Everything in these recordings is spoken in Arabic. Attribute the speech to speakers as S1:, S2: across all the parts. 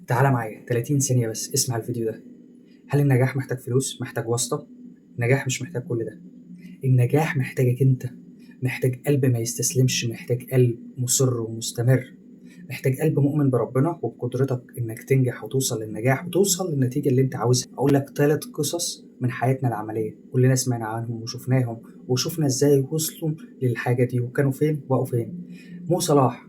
S1: تعالَ معايا 30 ثانية بس اسمع الفيديو ده. هل النجاح محتاج فلوس؟ محتاج واسطة؟ النجاح مش محتاج كل ده. النجاح محتاجك أنت، محتاج قلب ما يستسلمش، محتاج قلب مُصِر ومستمر، محتاج قلب مؤمن بربنا وبقدرتك إنك تنجح وتوصل للنجاح وتوصل للنتيجة اللي أنت عاوزها. أقول لك 3 قصص من حياتنا العملية كلنا سمعنا عنهم وشُفناهم، وشُفنا إزاي وصلوا للحاجة دي وكانوا فين وبقوا فين. مو صلاح،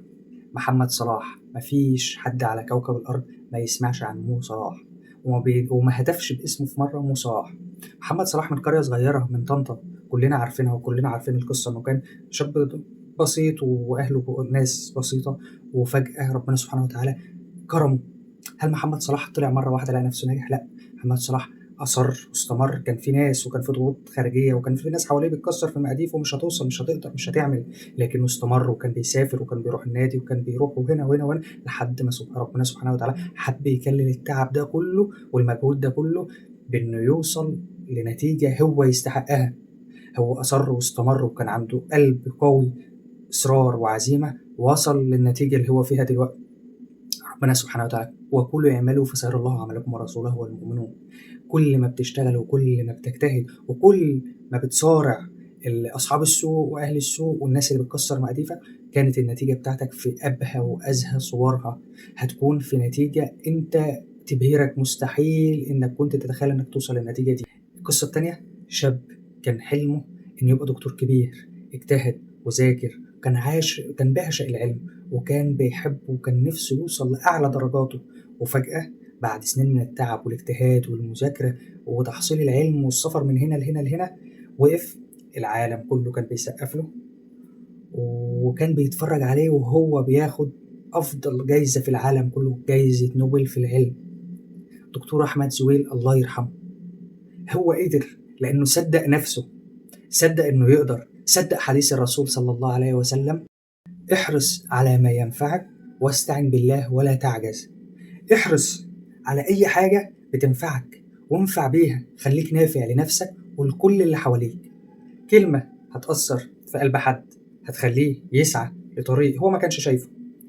S1: محمد صلاح، ما فيش حد على كوكب الأرض ما يسمعش عن مو صلاح وما هتفش باسمه في مرة. مو صلاح، محمد صلاح من قرية صغيرة من طنطا، كلنا عارفينها وكلنا عارفين القصة، إنه كان شاب بسيط وأهله ناس بسيطة، وفجأة ربنا سبحانه وتعالى كرمه. هل محمد صلاح طلع مرة واحدة لقى نفسه ناجح؟ لأ، محمد صلاح أصر واستمر. كان في ناس وكان في ضغوط خارجية وكان في ناس حواليه بتكسر في مقاديفه ومش هتوصل، مش هتقدر، مش هتعمل، لكنه استمر وكان بيسافر وكان بيروح النادي وكان بيروح وهنا وهنا وهنا لحد ما ربنا سبحانه وتعالى حب يكلل التعب ده كله والمجهود ده كله بإنه يوصل لنتيجة هو يستحقها. هو أصر واستمر وكان عنده قلب قوي، إصرار وعزيمة، وصل للنتيجة اللي هو فيها دلوقتي. ربنا سبحانه وتعالى وكلوا اعملوا فسيرى الله عملكم ورسوله والمؤمنون. كل ما بتشتغل وكل ما بتجتهد وكل ما بتصارع أصحاب السوء وأهل السوء والناس اللي بتكسر مقاديفك، كانت النتيجة بتاعتك في أبهى وأزهى صورها. هتكون في نتيجة أنت تبهرك، مستحيل إنك كنت تتخيل إنك توصل للنتيجة دي. القصة التانية، شاب كان حلمه إنه يبقى دكتور كبير، اجتهد وذاكر، كان بيعشق العلم وكان بيحب وكان نفسه يوصل لأعلى درجاته. وفجأة بعد سنين من التعب والاجتهاد والمذاكرة وتحصيل العلم والسفر من هنا لهنا لهنا، وقف. العالم كله كان بيسقف له وكان بيتفرج عليه وهو بياخد أفضل جايزة في العالم كله، جايزة نوبل في العلم. دكتور أحمد زويل الله يرحمه، هو قدر لأنه صدق نفسه، صدق إنه يقدر، صدق حديث الرسول صلى الله عليه وسلم: احرص على ما ينفعك واستعن بالله ولا تعجز. احرص على أي حاجة بتنفعك وانفع بيها، خليك نافع لنفسك ولكل اللي حواليك. كلمة هتأثر في قلب حد هتخليه يسعى لطريق هو ما كانش شايفه.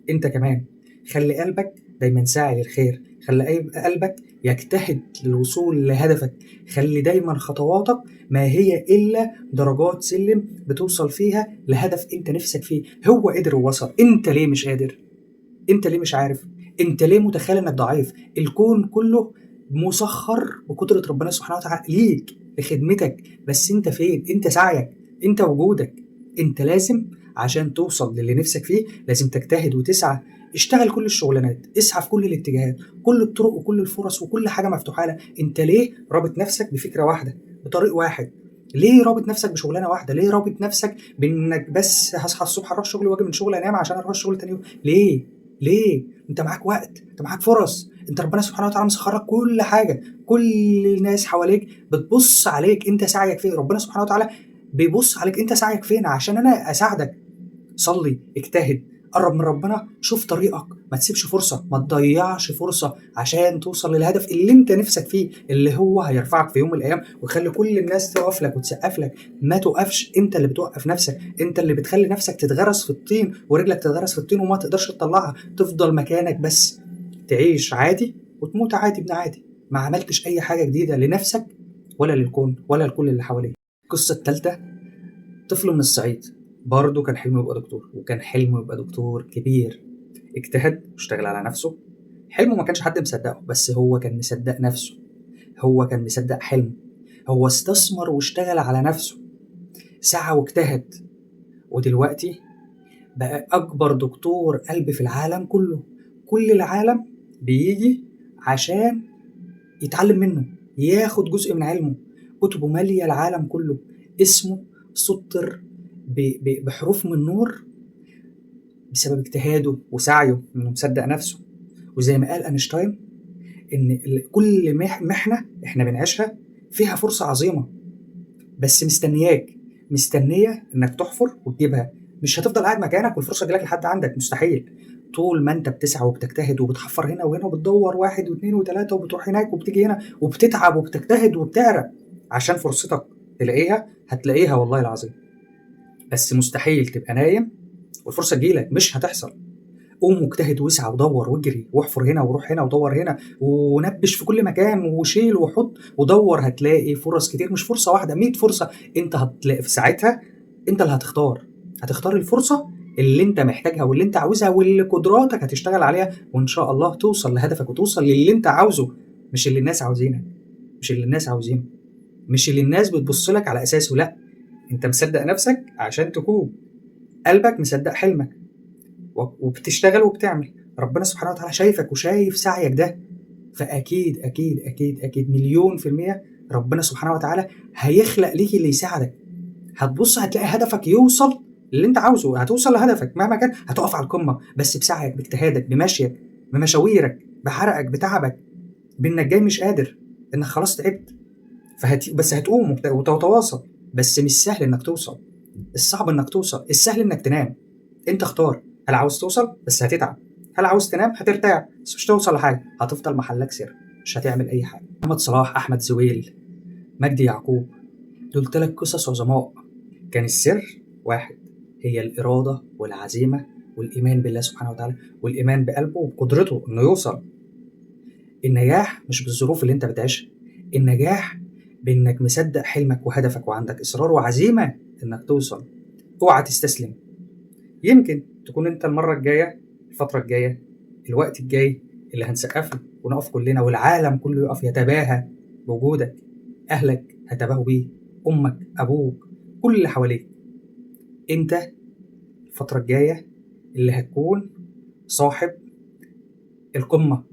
S1: انت كمان خلي قلبك دايما ساعي للخير، خلي قلبك يجتهد للوصول لهدفك، خلي دايما خطواتك ما هي إلا درجات سلم بتوصل فيها لهدف انت نفسك فيه. هو قدر ووصل، انت ليه مش قادر؟ انت ليه مش عارف؟ انت ليه متخيل انك ضعيف؟ الكون كله مسخر بقدرة ربنا سبحانه وتعالى ليك لخدمتك، بس انت فين؟ انت سعيك، انت وجودك. انت لازم عشان توصل للي نفسك فيه لازم تجتهد وتسعى. اشتغل كل الشغلانات، اسعى في كل الاتجاهات، كل الطرق وكل الفرص وكل حاجة مفتوحة لك. انت ليه رابط نفسك بفكرة واحدة، بطريق واحد؟ ليه رابط نفسك بشغلانه واحده؟ ليه رابط نفسك بانك بس هصحى الصبح اروح شغلي واجي من شغل انام عشان اروح الشغل تاني يوم؟ ليه؟ ليه؟ انت معاك وقت، انت معاك فرص، انت ربنا سبحانه وتعالى مسخر لك كل حاجه، كل الناس حواليك بتبص عليك انت سعيك فين. ربنا سبحانه وتعالى بيبص عليك انت سعيك فين عشان انا اساعدك. صلي، اجتهد، قرب من ربنا، شوف طريقك، ما تسيبش فرصة، ما تضيعش فرصة عشان توصل للهدف اللي انت نفسك فيه، اللي هو هيرفعك في يوم من الايام ويخلي كل الناس تقف لك وتسقف لك. ما توقفش، انت اللي بتوقف نفسك، انت اللي بتخلي نفسك تتغرس في الطين ورجلك تتغرس في الطين وما تقدرش تطلعها، تفضل مكانك بس تعيش عادي وتموت عادي ابن عادي، ما عملتش اي حاجة جديدة لنفسك ولا للكون ولا لكل اللي حواليك. القصة الثالثة، طفل من الصعيد برضه كان حلمه يبقى دكتور، وكان حلمه يبقى دكتور كبير. اجتهد واشتغل على نفسه. حلمه ما كانش حد مصدقه، بس هو كان مصدق نفسه، هو كان مصدق حلمه، هو استثمر واشتغل على نفسه، سعى واجتهد، ودلوقتي بقى أكبر دكتور قلب في العالم كله. كل العالم بيجي عشان يتعلم منه، ياخد جزء من علمه، كتبه مالية العالم كله. اسمه سطر بحروف من نور بسبب اجتهاده وسعيه انه مصدق نفسه. وزي ما قال اينشتاين ان كل محنه احنا بنعيشها فيها فرصه عظيمه بس مستنياك، مستنيه انك تحفر وتجيبها. مش هتفضل قاعد مكانك والفرصه تجيلك لحد عندك، مستحيل. طول ما انت بتسعى وبتجتهد وبتحفر هنا وهنا وبتدور واحد واثنين وثلاثه وبتروح هناك وبتيجي هنا وبتتعب وبتجتهد وبتعرق عشان فرصتك تلاقيها، هتلاقيها والله العظيم. بس مستحيل تبقى نايم والفرصه تجيلك، مش هتحصل. قوم واجتهد واسعى ودور واجري واحفر هنا وروح هنا ودور هنا ونبش في كل مكان وشيل وحط ودور، هتلاقي فرص كتير، مش فرصة واحدة، 100 فرصة. انت هتلاقي في ساعتها انت اللي هتختار الفرصة اللي انت محتاجها واللي انت عاوزها واللي قدراتك هتشتغل عليها، وان شاء الله توصل لهدفك وتوصل للي انت عاوزه، مش اللي الناس عاوزينك، مش اللي الناس عاوزينه، مش اللي الناس بتبص لك على اساسه. لا، انت مصدق نفسك عشان تكون، قلبك مصدق حلمك وبتشتغل وبتعمل، ربنا سبحانه وتعالى شايفك وشايف سعيك ده، فاكيد اكيد اكيد اكيد مليون في المية ربنا سبحانه وتعالى هيخلق ليك اللي يساعدك. هتبص هتلاقي هدفك يوصل اللي انت عاوزه، هتوصل لهدفك مهما كان، هتقف على القمة بس بسعيك باجتهادك بمشيك بمشاويرك بحرقك بتعبك، بانك جاي مش قادر، انك خلاص تعبت، بس هتقوم وتتواصل. بس مش سهل انك توصل، الصعب انك توصل، السهل انك تنام. انت اختار، هل عاوز توصل بس هتتعب، هل عاوز تنام هترتاح بس مش توصل لحاجه، هتفضل محلك سر، مش هتعمل اي حاجه. محمد صلاح، احمد زويل، مجدي يعقوب، دول 3 قصص عظماء. كان السر واحد، هي الاراده والعزيمه والايمان بالله سبحانه وتعالى والايمان بقلبه وبقدرته انه يوصل. النجاح مش بالظروف اللي انت بتعيشها، النجاح بانك مصدق حلمك وهدفك وعندك اصرار وعزيمه انك توصل. اوعى تستسلم، يمكن تكون انت المره الجايه، الفتره الجايه، الوقت الجاي اللي هنسقف له ونقف كلنا والعالم كله يقف يتباهى بوجودك، اهلك هيتباهوا بيه، امك ابوك كل اللي حواليك. انت الفتره الجايه اللي هتكون صاحب القمه،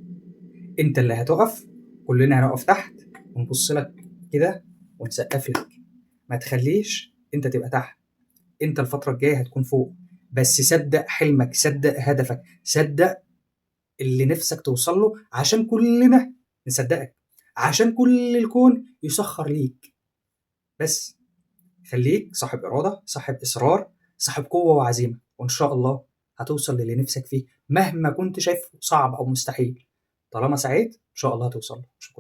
S1: انت اللي هتقف، كلنا هنقف تحت ونبص لك كده ونسقف لك. ما تخليش انت تبقى تحت، انت الفتره الجايه هتكون فوق، بس صدق حلمك، صدق هدفك، صدق اللي نفسك توصل له، عشان كلنا نصدقك، عشان كل الكون يسخر ليك. بس خليك صاحب إرادة، صاحب إصرار، صاحب قوة وعزيمة، وإن شاء الله هتوصل للي نفسك فيه مهما كنت شايفه صعب أو مستحيل. طالما سعيت إن شاء الله هتوصل له. شكرا.